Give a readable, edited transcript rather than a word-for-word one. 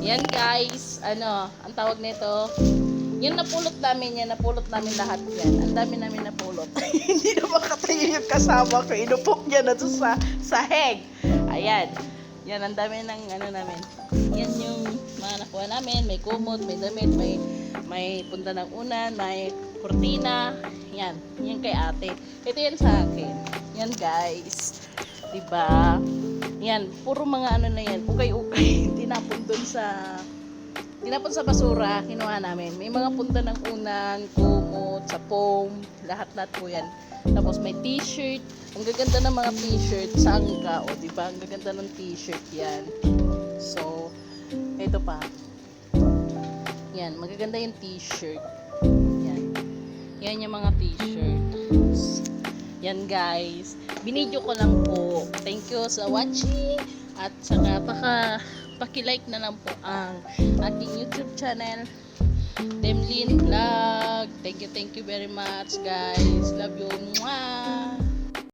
Yan guys, ano, ang tawag nito, yan napulot namin lahat yan. Ang dami namin napulot. Hindi na makatayo yung kasama ko. Inupok niya na to sa sahig. Ayan. Yan, ang dami ng ano namin. Yan yung mga nakuha namin. May kumot, may damit, may punta ng unan, may kurtina. Yan. Yan kay ate. Ito yan sa akin. Yan guys. Diba? Yan. Puro mga ano na yan. Ukay-ukay. Tinapon sa basura, kinuha namin. May mga punta ng unan, kumot, sa foam, lahat-lahat po yan. Tapos may t-shirt. Ang gaganda ng mga t-shirt, sangka, o diba? Ang gaganda ng t-shirt yan. So, ito pa. Yan, magaganda yung t-shirt. Yan. Yan yung mga t-shirt. Yan guys. Binidyo ko lang po. Thank you sa watching. At saka paki-like na lang po ang ating YouTube channel, Demlyn Vlog. Thank you very much guys. Love you. Mwah!